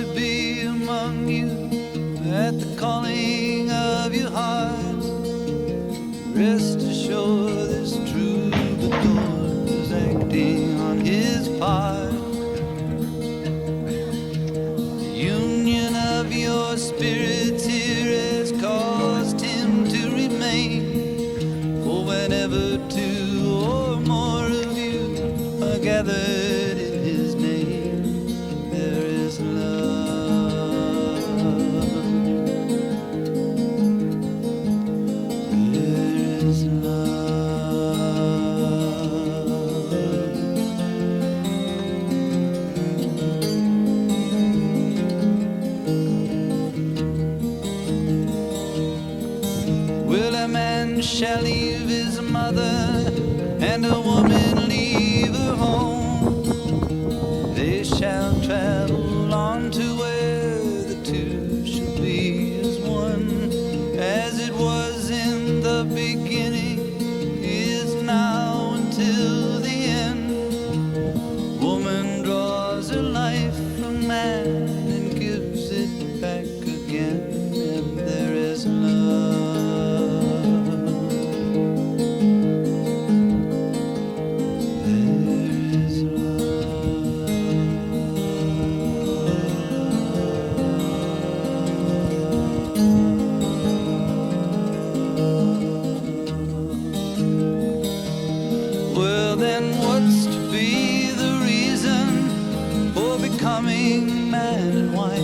to be among you at the calling of your heart. Rest assured this troubadour is acting on his part. The union of your spirits here has caused him to remain. For whenever two or more of you are gathered in his name, there is love. There is love. Will a man shall leave his mother, and a woman leave her home? They shall travel on to where the two shall be as one. As it was in the beginning, is now until the end. Woman draws her life from man and gives it back again, and there is love. There is Well, then what's to be the reason for becoming man and wife?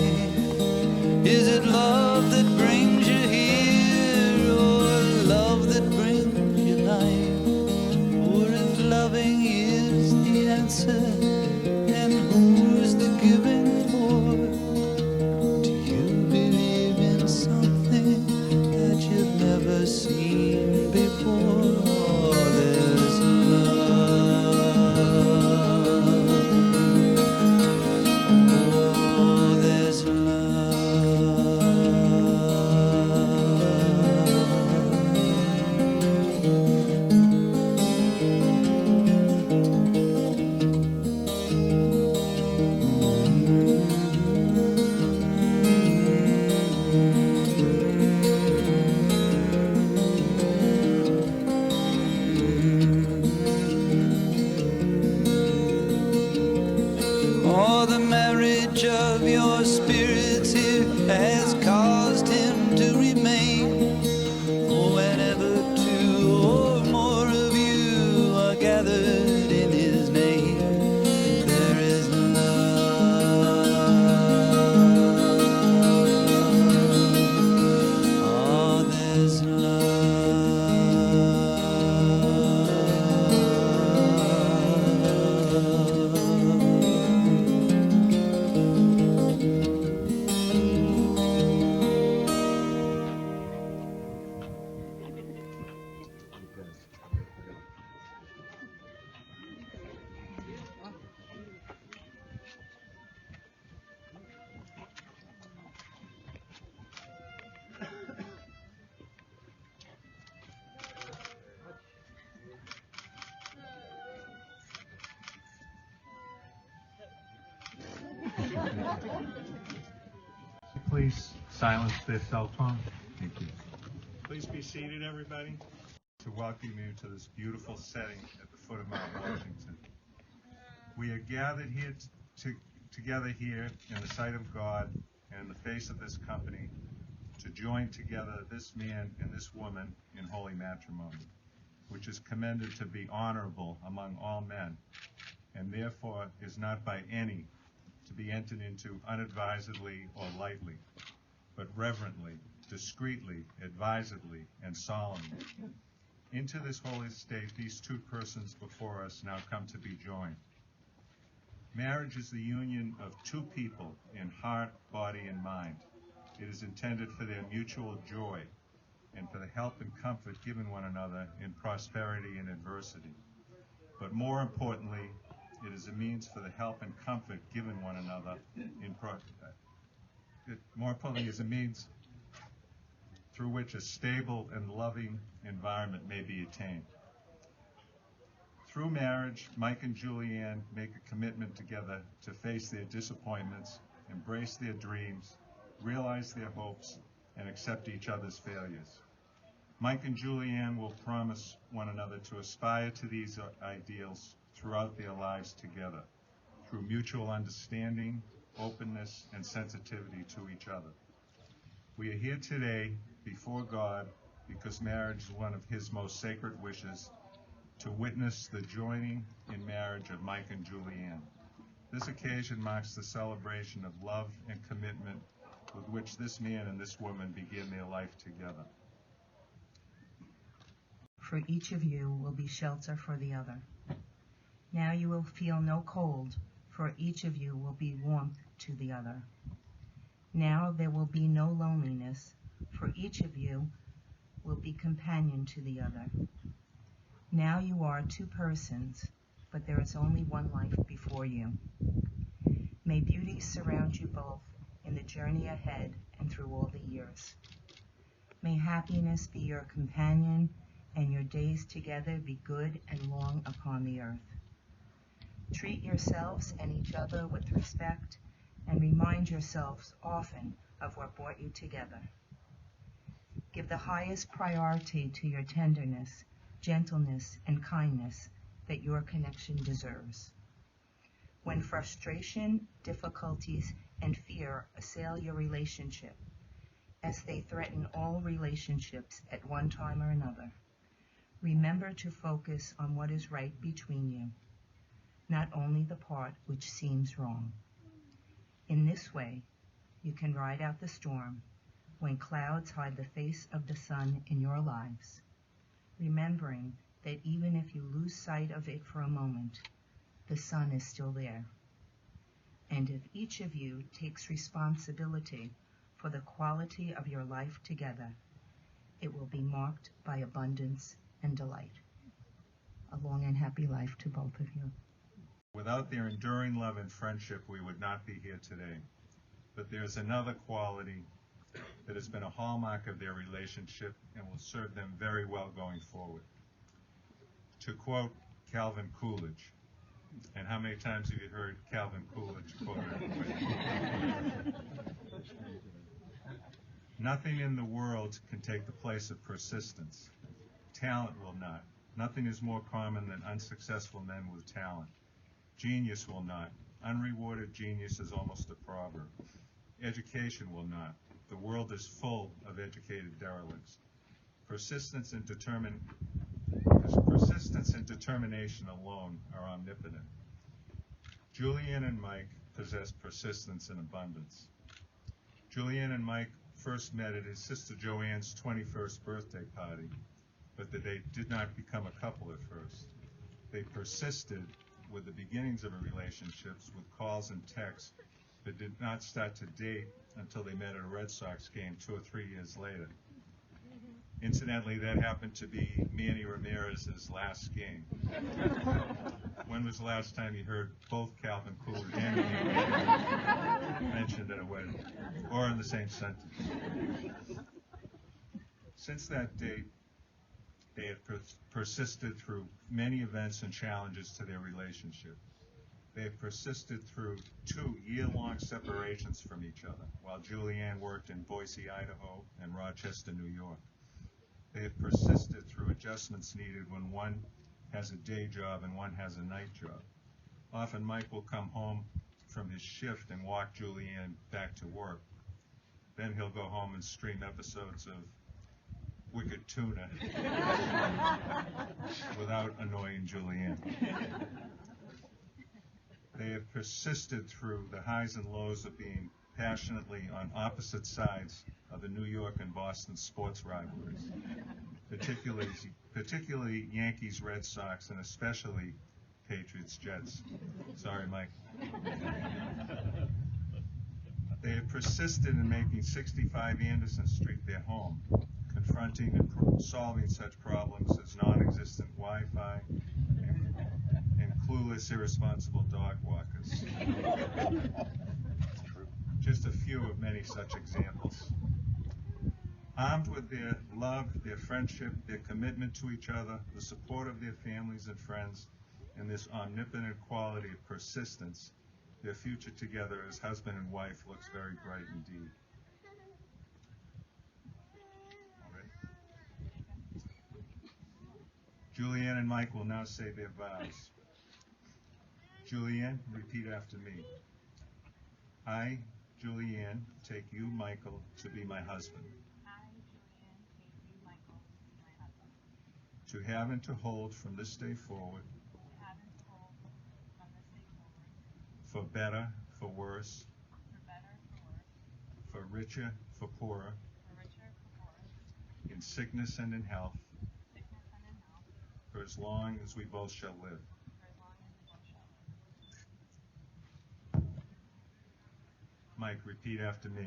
Is it love that brings you here, or love that brings you life? Or if loving is the answer, then who's the giving for? Do you believe in something that you've never seen before? Oh, there's Oh, there's Oh, the marriage of your spirits here has caused him to remain. For whenever two or more of you are gathered in his name, there is love. Oh, there's Please silence their cell phone. Thank you. Please be seated, everybody. To welcome you to this beautiful setting at the foot of Mount Washington. We are gathered here together here in the sight of God and in the face of this company to join together this man and this woman in holy matrimony, which is commended to be honorable among all men, and therefore is not by any to be entered into unadvisedly or lightly, but reverently, discreetly, advisedly, and solemnly. Into this holy state these two persons before us now come to be joined. Marriage is the union of two people in heart, body, and mind. It is intended for their mutual joy and for the help and comfort given one another in prosperity and adversity. But more importantly, it is a means for the help and comfort given one another more importantly, is a means through which a stable and loving environment may be attained. Through marriage, Mike and Julianne make a commitment together to face their disappointments embrace their dreams, realize their hopes, and accept each other's failures. Mike and Julianne will promise one another to aspire to these ideals throughout their lives together, through mutual understanding, openness, and sensitivity to each other. We are here today before God because marriage is one of His most sacred wishes, to witness the joining in marriage of Mike and Julianne. This occasion marks the celebration of love and commitment with which this man and this woman begin their life together. For each of you will be shelter for the other. Now you will feel no cold, for each of you will be warmth to the other. Now there will be no loneliness, for each of you will be companion to the other. Now you are two persons, but there is only one life before you. May beauty surround you both in the journey ahead and through all the years. May happiness be your companion and your days together be good and long upon the earth. Treat yourselves and each other with respect and remind yourselves often of what brought you together. Give the highest priority to your tenderness, gentleness, and kindness that your connection deserves. When frustration, difficulties, and fear assail your relationship, as they threaten all relationships at one time or another, remember to focus on what is right between you, not only the part which seems wrong. In this way, you can ride out the storm when clouds hide the face of the sun in your lives, remembering that even if you lose sight of it for a moment, the sun is still there. And if each of you takes responsibility for the quality of your life together, it will be marked by abundance and delight. A long and happy life to both of you. Without their enduring love and friendship, we would not be here today. But there's another quality that has been a hallmark of their relationship and will serve them very well going forward. To quote Calvin Coolidge, and how many times have you heard Calvin Coolidge quoted? Nothing in the world can take the place of persistence. Talent will not. Nothing is more common than unsuccessful men with talent. Genius will not. Unrewarded genius is almost a proverb. Education will not. The world is full of educated derelicts. Persistence and determination alone are omnipotent. Julianne and Mike possess persistence and abundance. Julianne and Mike first met at his sister Joanne's 21st birthday party, but they did not become a couple at first. They persisted with the beginnings of a relationship with calls and texts, but did not start to date until they met at a Red Sox game 2 or 3 years later. Incidentally, that happened to be Manny Ramirez's last game. When was the last time you heard both Calvin Coolidge and Manny mentioned at a wedding, or in the same sentence? Since that date, they have persisted through many events and challenges to their relationship. They have persisted through 2 year-long separations from each other, while Julianne worked in Boise, Idaho, and Rochester, New York. They have persisted through adjustments needed when one has a day job and one has a night job. Often Mike will come home from his shift and walk Julianne back to work. Then he'll go home and stream episodes of Wicked Tuna without annoying Julianne. They have persisted through the highs and lows of being passionately on opposite sides of the New York and Boston sports rivalries, particularly Yankees, Red Sox, and especially Patriots, Jets. Sorry, Mike. They have persisted in making 65 Anderson Street their home, confronting and solving such problems as non-existent Wi-Fi and clueless, irresponsible dog walkers. Just a few of many such examples. Armed with their love, their friendship, their commitment to each other, the support of their families and friends, and this omnipotent quality of persistence, Their future together as husband and wife looks very bright indeed. All right. Julianne and Mike will now say their vows. Julianne, repeat after me. I, Julianne, take you, Michael, to be my husband. I, Julianne, take you, Michael, to be my husband. To have and to hold from this day forward. To have and to hold from this day forward. For better, for worse. For better, for worse. For richer, for poorer. For richer, for poorer. In sickness and in health. Sickness and in health. For as long as we both shall live. For as long as we both shall live. Mike, repeat after me.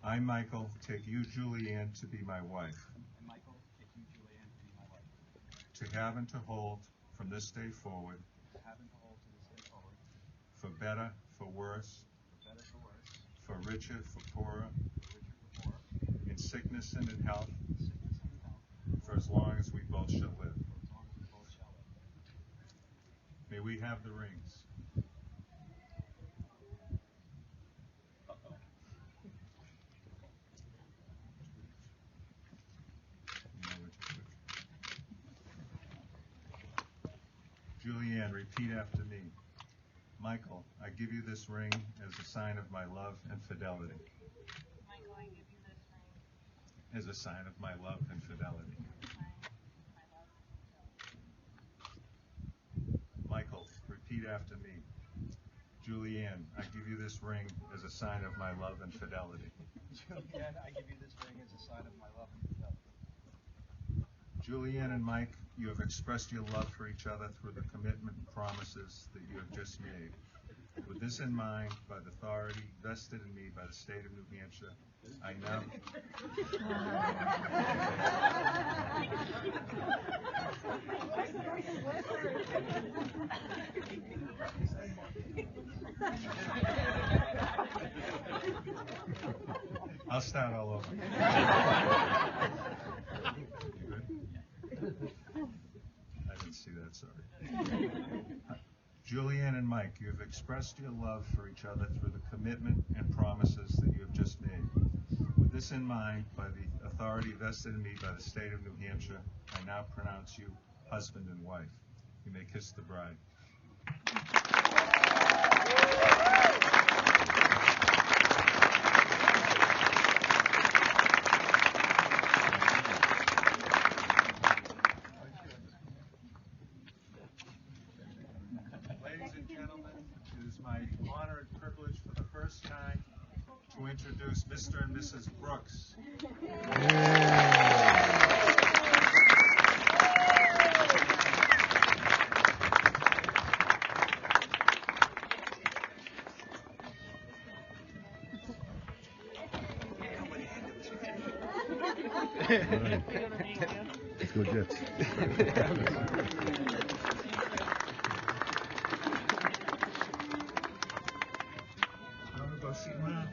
I, Michael, take you, Julianne, to be my wife. And Michael, take you, Julianne, to be my wife. To have and to hold from this day forward. To have and to hold to this day forward. For better, for worse. For better, for worse. For richer, for poorer. For richer, for poorer. In sickness and in health. In sickness and in health. For as long as we both shall live. For as long as we both shall live. May we have the rings. Julianne, repeat after me. Michael, I give you this ring as a sign of my love and fidelity. Michael, I give you this ring As a sign of my love and fidelity. as a sign of my love and fidelity. Michael, repeat after me. Julianne, I give you this ring as a sign of my love and fidelity. Julianne, I give you this ring as a sign of my love and fidelity. Julianne and Mike, you have expressed your love for each other through the commitment and promises that you have just made. With this in mind, by the authority vested in me by the state of New Hampshire, I now... I'll start all over. You good? I didn't see that, sorry. Julianne and Mike, you have expressed your love for each other through the commitment and promises that you have just made. With this in mind, by the authority vested in me by the state of New Hampshire, I now pronounce you husband and wife. You may kiss the bride. Ladies and gentlemen, it is my honor and privilege for the first time to introduce Mr. and Mrs. Brooks. Let's go Jets. I'm gonna go see Mom.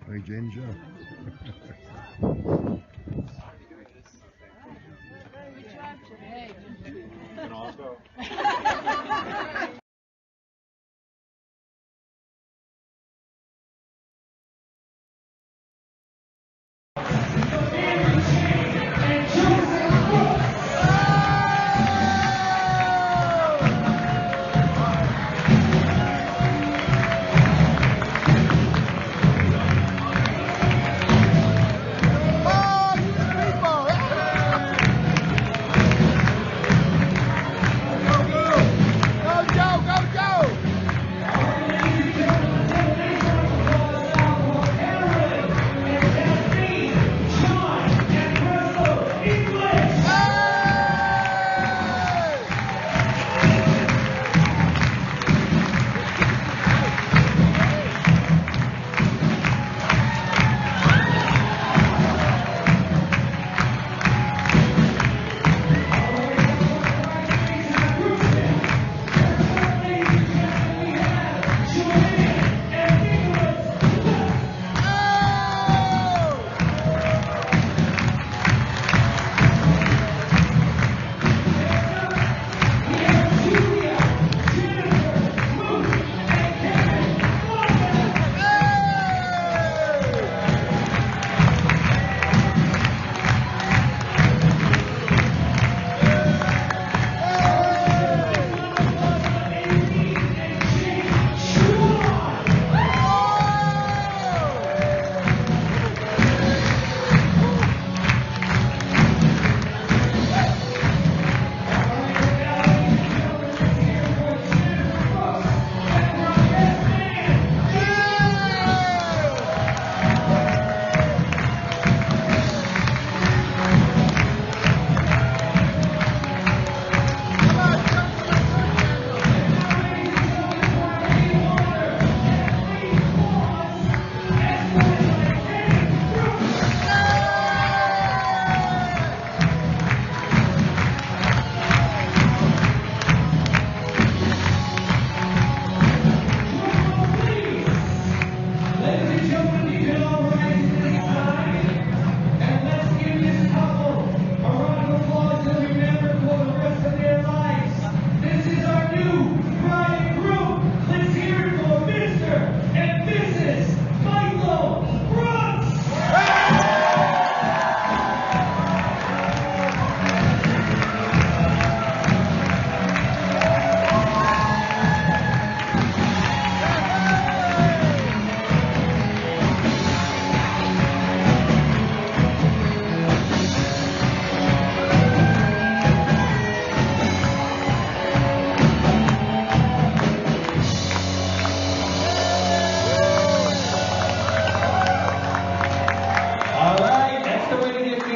Hey, Jane Joe. And also.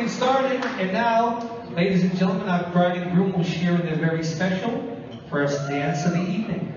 getting started. And now, ladies and gentlemen, our bride and groom will share in their very special first dance of the evening.